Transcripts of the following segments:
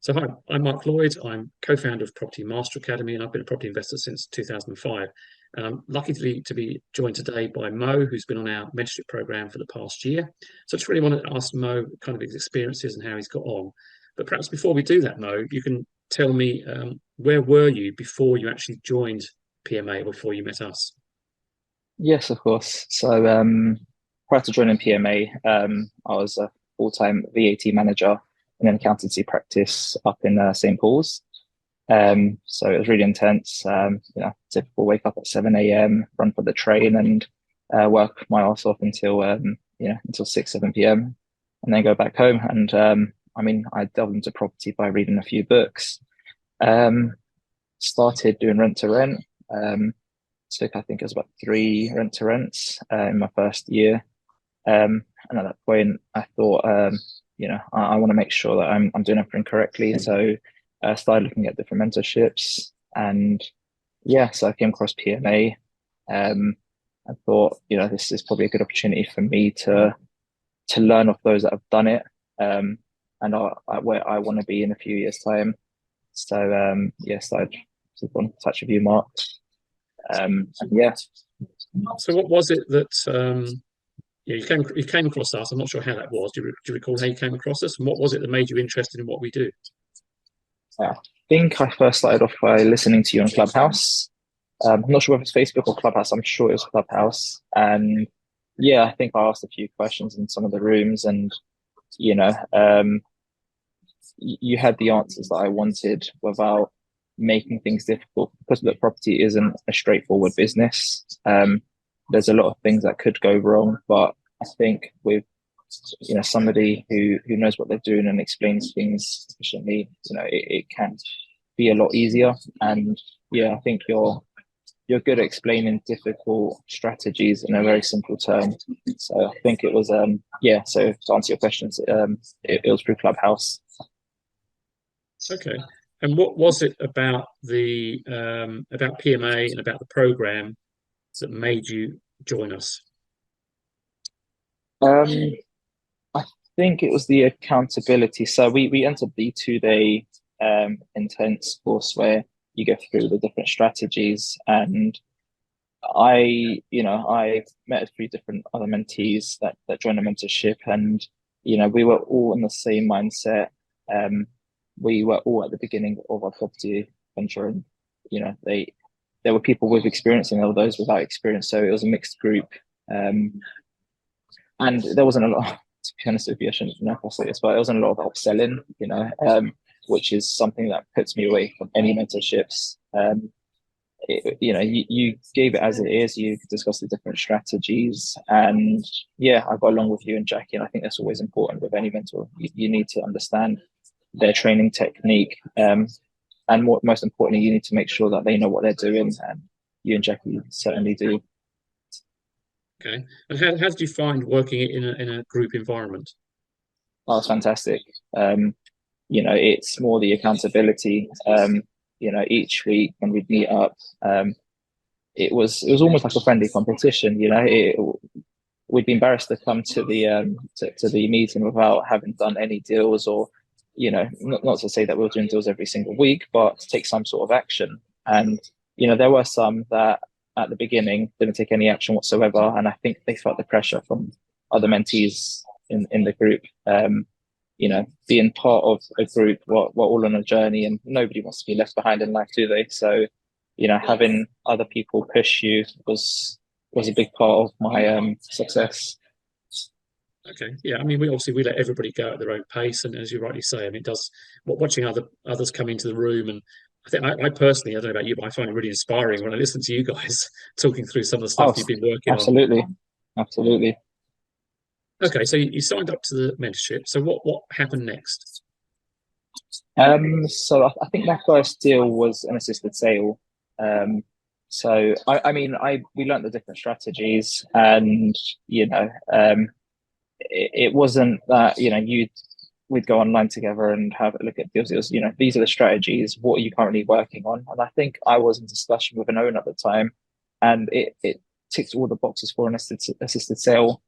So hi, I'm Mark Lloyd. I'm co-founder of Property Master Academy, and I've been a property investor since 2005. And I'm lucky to be joined today by Mo, who's been on our mentorship program for the past year. So I just really want to ask Mo kind of his experiences and how he's got on. But perhaps before we do that, Mo, you can tell me where were you before you actually joined PMA, before you met us? Yes, of course. So prior to joining PMA, I was a full-time VAT manager in an accountancy practice up in St. Paul's. So it was really intense. Typical wake up at 7 a.m., run for the train and work my ass off until 6, 7 p.m. and then go back home. And I delved into property by reading a few books. Started doing rent to rent. Took, I think it was about 3 rent to rents in my first year. And at that point, I thought, I want to make sure that I'm doing everything correctly. So I started looking at different mentorships, and so I came across PMA. I thought, this is probably a good opportunity for me to learn off those that have done it, where I want to be in a few years' time. So started to keep on touch with you, Mark. And yeah. So what was it that you came across us? I'm not sure how that was. Do you recall how you came across us, and what was it that made you interested in what we do? I think I first started off by listening to you on Clubhouse. I'm not sure if it's Facebook or Clubhouse. I'm sure it was Clubhouse. And I think I asked a few questions in some of the rooms, and you know, um, you had the answers that I wanted without making things difficult. Because the property isn't a straightforward business. There's a lot of things that could go wrong, but I think with somebody who knows what they're doing and explains things efficiently, it can be a lot easier. And I think you're good at explaining difficult strategies in a very simple term. So I think it was so to answer your questions, it was through Clubhouse. Okay. And what was it about the about PMA and about the program that made you join us? um I think it was the accountability. So we entered the 2 day intense course where you go through the different strategies, and I met a few different other mentees that joined the mentorship, and we were all in the same mindset. Um, we were all at the beginning of our property venture, and there were people with experience and there were those without experience, so it was a mixed group. Um, and there wasn't a lot, to be honest with you, I shouldn't know if I say this, but there wasn't a lot of upselling, which is something that puts me away from any mentorships. You gave it as it is. You discussed the different strategies, and I got along with you and Jackie, and I think that's always important with any mentor. You need to understand their training technique, and most importantly, you need to make sure that they know what they're doing, and you and Jackie certainly do. Okay. And how did you find working in a group environment? Oh, it's fantastic. Um, it's more the accountability. Each week when we'd meet up, it was almost like a friendly competition. We'd be embarrassed to come to the meeting without having done any deals, or not to say that we were doing deals every single week, but to take some sort of action. And there were some that at the beginning didn't take any action whatsoever, and I think they felt the pressure from other mentees in the group. Being part of a group, we're all on a journey, and nobody wants to be left behind in life, do they? So, having other people push you was a big part of my success. Okay. Yeah. I mean, we let everybody go at their own pace, and as you rightly say, I mean, it does watching others come into the room, and I think I personally, I don't know about you, but I find it really inspiring when I listen to you guys talking through some of the stuff Oh, you've been working on. absolutely, absolutely. Okay, so you signed up to the mentorship. So what happened next? So I think my first deal was an assisted sale. Um, so we learned the different strategies, and it wasn't that we'd go online together and have a look at deals. It was, these are the strategies. What are you currently working on? And I think I was in discussion with an owner at the time, and it ticked all the boxes for an assisted sale.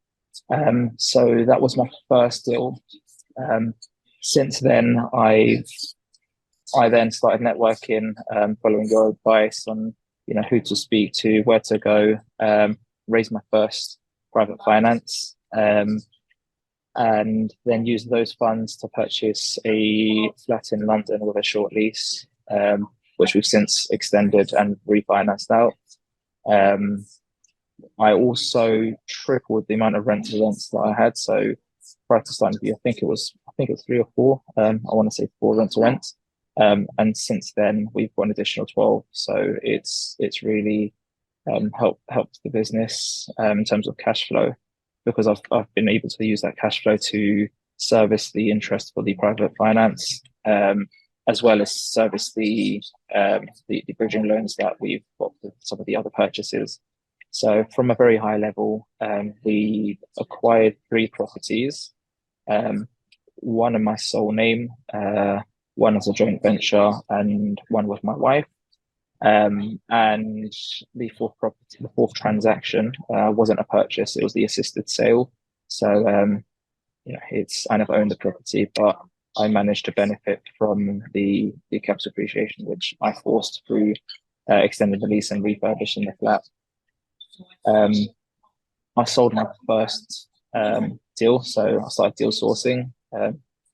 So that was my first deal. Um, since then, I've I then started networking, following your advice on, who to speak to, where to go, raised my first private finance, and then used those funds to purchase a flat in London with a short lease, which we've since extended and refinanced out. I also tripled the amount of rent-to-rents that I had. So prior to starting the year, I think it was 3 or 4. I want to say 4 rent-to-rent. And since then we've got an additional 12. So it's really helped the business in terms of cash flow, because I've been able to use that cash flow to service the interest for the private finance, as well as service the bridging loans that we've got with some of the other purchases. So from a very high level, we acquired 3 properties, one in my sole name, one as a joint venture, and one with my wife. And the fourth transaction wasn't a purchase; it was the assisted sale. So I never owned the property, but I managed to benefit from the capital appreciation, which I forced through extending the lease and refurbishing the flat. I sold my first deal, so I started deal sourcing.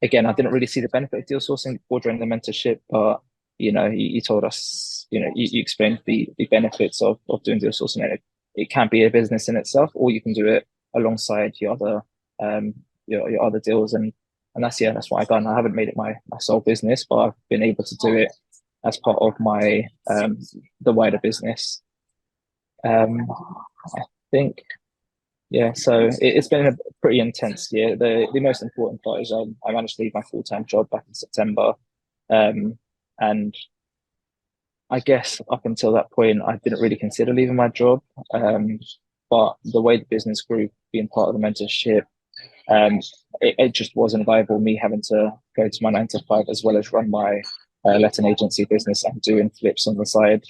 Again, I didn't really see the benefit of deal sourcing before during the mentorship, but you told us, you explained the benefits of doing deal sourcing. And it can be a business in itself, or you can do it alongside your other deals, and that's what I've done. I haven't made it my sole business, but I've been able to do it as part of my the wider business. I think, yeah, so it's been a pretty intense year. The most important part is I managed to leave my full-time job back in September. And I guess up until that point, I didn't really consider leaving my job. But the way the business grew, being part of the mentorship, it just wasn't viable, me having to go to my 9 to 5 as well as run my letting agency business and doing flips on the side.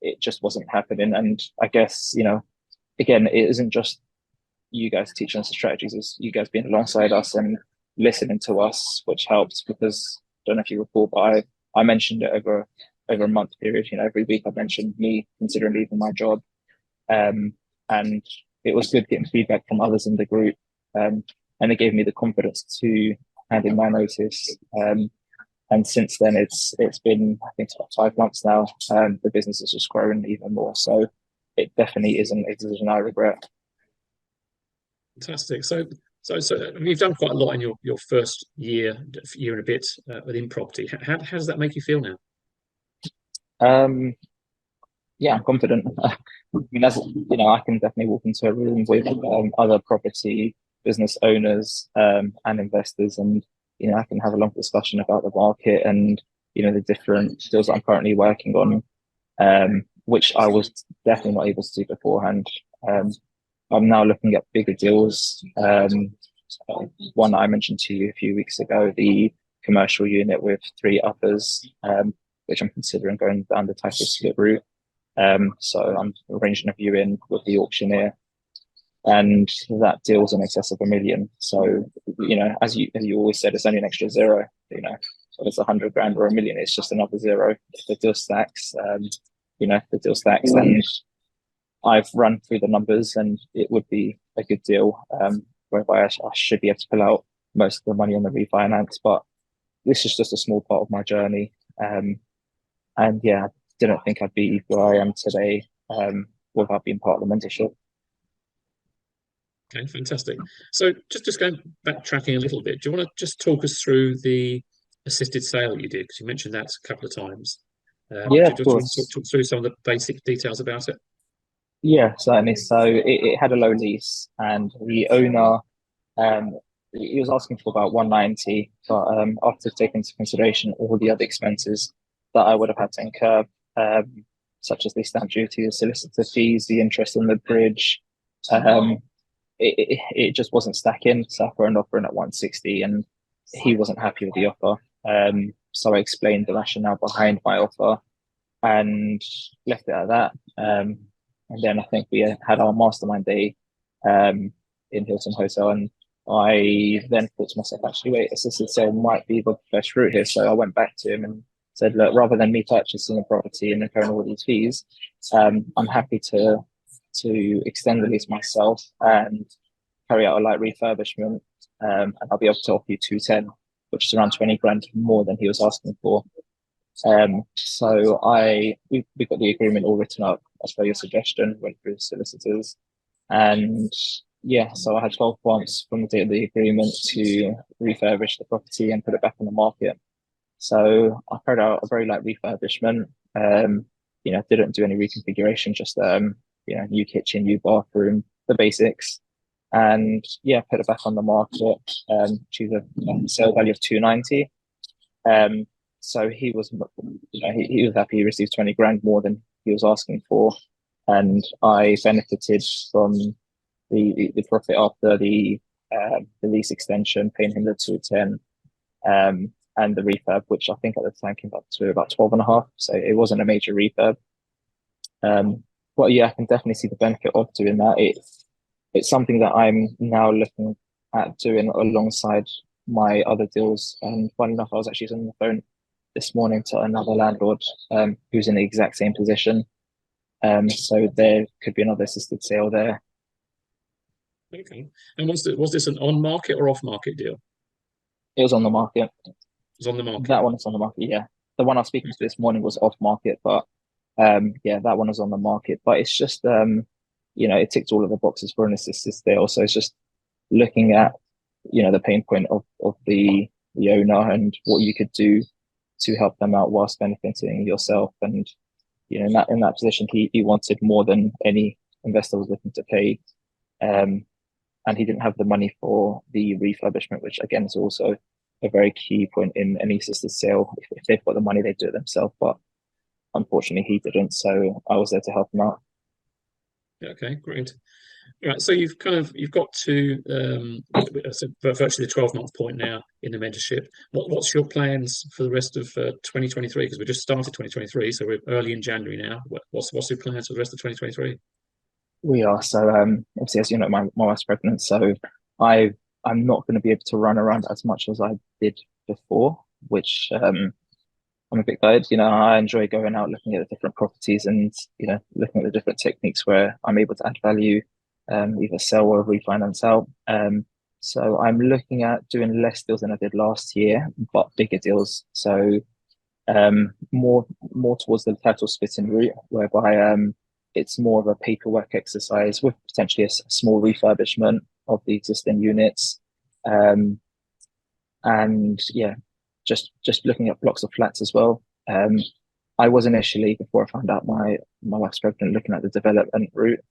It just wasn't happening. And I guess, again, it isn't just you guys teaching us the strategies, it's you guys being alongside us and listening to us, which helps, because I don't know if you recall, but I mentioned it over a month period. Every week I mentioned me considering leaving my job. And it was good getting feedback from others in the group. And it gave me the confidence to hand in my notice. And since then, it's been, I think, about 5 months now. The business has just grown even more. So it definitely isn't a decision I regret. Fantastic. So I mean, you've done quite a lot in your first year and a bit within property. How does that make you feel now? Yeah, I'm confident. I mean, I can definitely walk into a room with other property business owners and investors, and I can have a long discussion about the market and the different deals that I'm currently working on, which I was definitely not able to do beforehand. I'm now looking at bigger deals. One I mentioned to you a few weeks ago, the commercial unit with 3 others, which I'm considering going down the type of split route. So I'm arranging a viewing with the auctioneer, and that deal's in excess of £1 million. So, as you always said, it's only an extra zero. So it's 100 grand or £1 million, it's just another zero. If the deal stacks, the deal stacks, then I've run through the numbers, and it would be a good deal, whereby I should be able to pull out most of the money on the refinance. But this is just a small part of my journey. And yeah, I didn't think I'd be where I am today without being part of the mentorship. Okay, fantastic. So just going backtracking a little bit, do you want to just talk us through the assisted sale you did? Because you mentioned that a couple of times. Yeah, do of you want to course. talk through some of the basic details about it? Yeah, certainly. So it had a low lease, and the owner, he was asking for about 190, but after taking into consideration all the other expenses that I would have had to incur, such as the stamp duty, the solicitor fees, the interest on the bridge, it just wasn't stacking. So I put an offer in at 160, and he wasn't happy with the offer. So I explained the rationale behind my offer and left it at that. And then I think we had our mastermind day in Hilton Hotel, and I then thought to myself, actually, wait, assisted sale might be the best route here. So I went back to him and said, look, rather than me purchasing a property and incurring all these fees, I'm happy to extend the lease myself and carry out a light refurbishment, and I'll be able to offer you 210, which is around 20 grand more than he was asking for. So we got the agreement all written up as per your suggestion, went through the solicitors, and yeah, so I had 12 months from the date of the agreement to refurbish the property and put it back on the market. So I carried out a very light refurbishment. Didn't do any reconfiguration, just new kitchen, new bathroom, the basics, and yeah, put it back on the market. Achieved a sale value of 290. So he was, he was happy. He received 20 grand more than he was asking for, and I benefited from the profit after the lease extension, paying him the 210, and the refurb, which I think at the time came up to about 12 and a half. So it wasn't a major refurb. But yeah, I can definitely see the benefit of doing that. It's something that I'm now looking at doing alongside my other deals. And funny enough, I was actually on the phone this morning to another landlord who's in the exact same position. So there could be another assisted sale there. Okay. And was this an on-market or off-market deal? It was on the market. It was on the market. That one is on the market, yeah. The one I was speaking to this morning was off market, but yeah, that one is on the market. But it's just it ticks all of the boxes for an assisted sale. So it's just looking at the pain point of the owner and what you could do to help them out whilst benefiting yourself. And in that position, he wanted more than any investor was looking to pay. And he didn't have the money for the refurbishment, which again is also a very key point in any assisted sale. If they've got the money, they do it themselves. But unfortunately, he didn't. So I was there to help him out. Okay, great. Right, so you've got to virtually the 12-month point now in the mentorship. What's your plans for the rest of 2023? Because we just started 2023, so we're early in January now. What's your plans for the rest of 2023? We are. So obviously, as you know, my wife's pregnant, so I'm not going to be able to run around as much as I did before, which I'm a bit glad. I enjoy going out, looking at the different properties and, looking at the different techniques where I'm able to add value, either sell or refinance out. So I'm looking at doing less deals than I did last year, but bigger deals. So more towards the title splitting route, whereby it's more of a paperwork exercise with potentially a small refurbishment of the existing units. And yeah, just looking at blocks of flats as well. I was initially, before I found out my wife's pregnant, looking at the development route,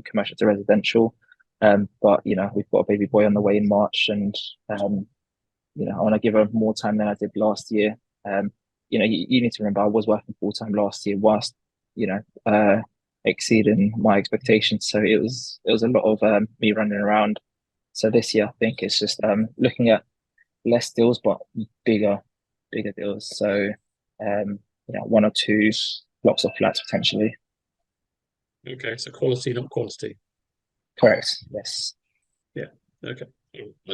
commercial to residential. But we've got a baby boy on the way in March, and I want to give her more time than I did last year. You need to remember I was working full time last year, whilst exceeding my expectations. So it was a lot of me running around. So this year, I think it's just looking at less deals, but bigger deals. So one or two blocks of flats potentially. Okay, so quality, not quantity. Correct. Yes. Yeah. Okay.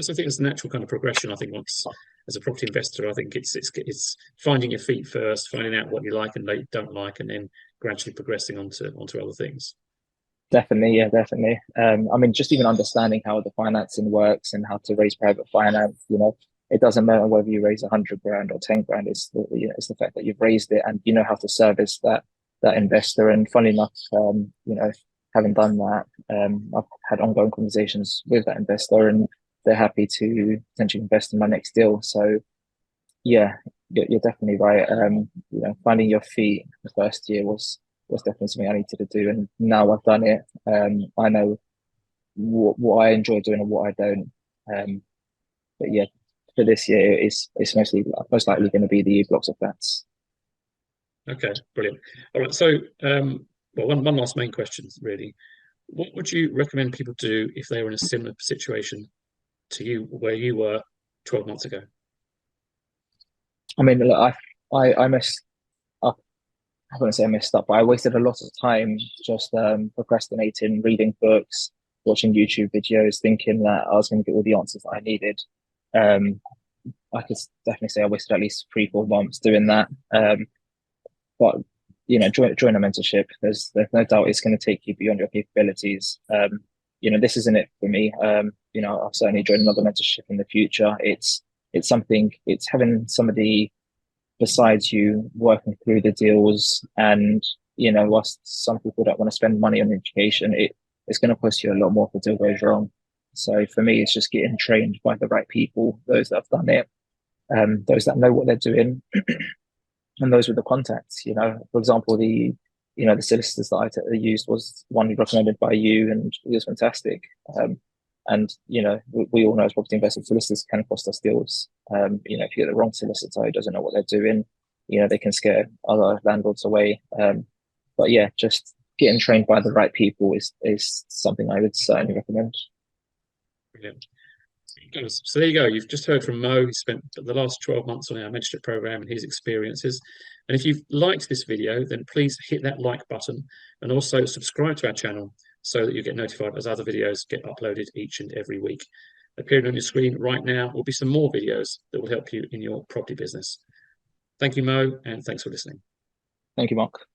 So I think it's a natural kind of progression. I think once, as a property investor, I think it's finding your feet first, finding out what you like and what you don't like, and then gradually progressing onto other things. Definitely, yeah, definitely. Just even understanding how the financing works and how to raise private finance. It doesn't matter whether you raise 100 grand or 10 grand. It's the fact that you've raised it and you know how to service that investor. And funny enough, having done that, I've had ongoing conversations with that investor, and they're happy to potentially invest in my next deal. So, yeah, you're definitely right. Finding your feet the first year was definitely something I needed to do, and now I've done it. I know what I enjoy doing and what I don't. But yeah, for this year, it's most likely going to be the blocks of flats. Okay, brilliant. All right, so one last main question, really. What would you recommend people do if they were in a similar situation to you, where you were 12 months ago? Look, I messed up. I wouldn't say I messed up, but I wasted a lot of time just procrastinating, reading books, watching YouTube videos, thinking that I was going to get all the answers that I needed. I could definitely say I wasted at least 3-4 months doing that. But join a mentorship. There's no doubt it's going to take you beyond your capabilities. This isn't it for me. I'll certainly join another mentorship in the future. It's something. It's having somebody besides you working through the deals, and whilst some people don't want to spend money on education, it's going to cost you a lot more if the deal goes wrong. So for me, it's just getting trained by the right people, those that have done it, those that know what they're doing, and those with the contacts. For example, the solicitors that I used was one recommended by you, and it was fantastic. And we all know as property investors, solicitors can cost us deals. If you get the wrong solicitor who doesn't know what they're doing, they can scare other landlords away. But yeah, just getting trained by the right people is something I would certainly recommend. Brilliant. So there you go. You've just heard from Mo. He spent the last 12 months on our mentorship program and his experiences. And if you've liked this video, then please hit that like button and also subscribe to our channel so that you get notified as other videos get uploaded each and every week. Appearing on your screen right now will be some more videos that will help you in your property business. Thank you, Mo, and thanks for listening. Thank you, Mark.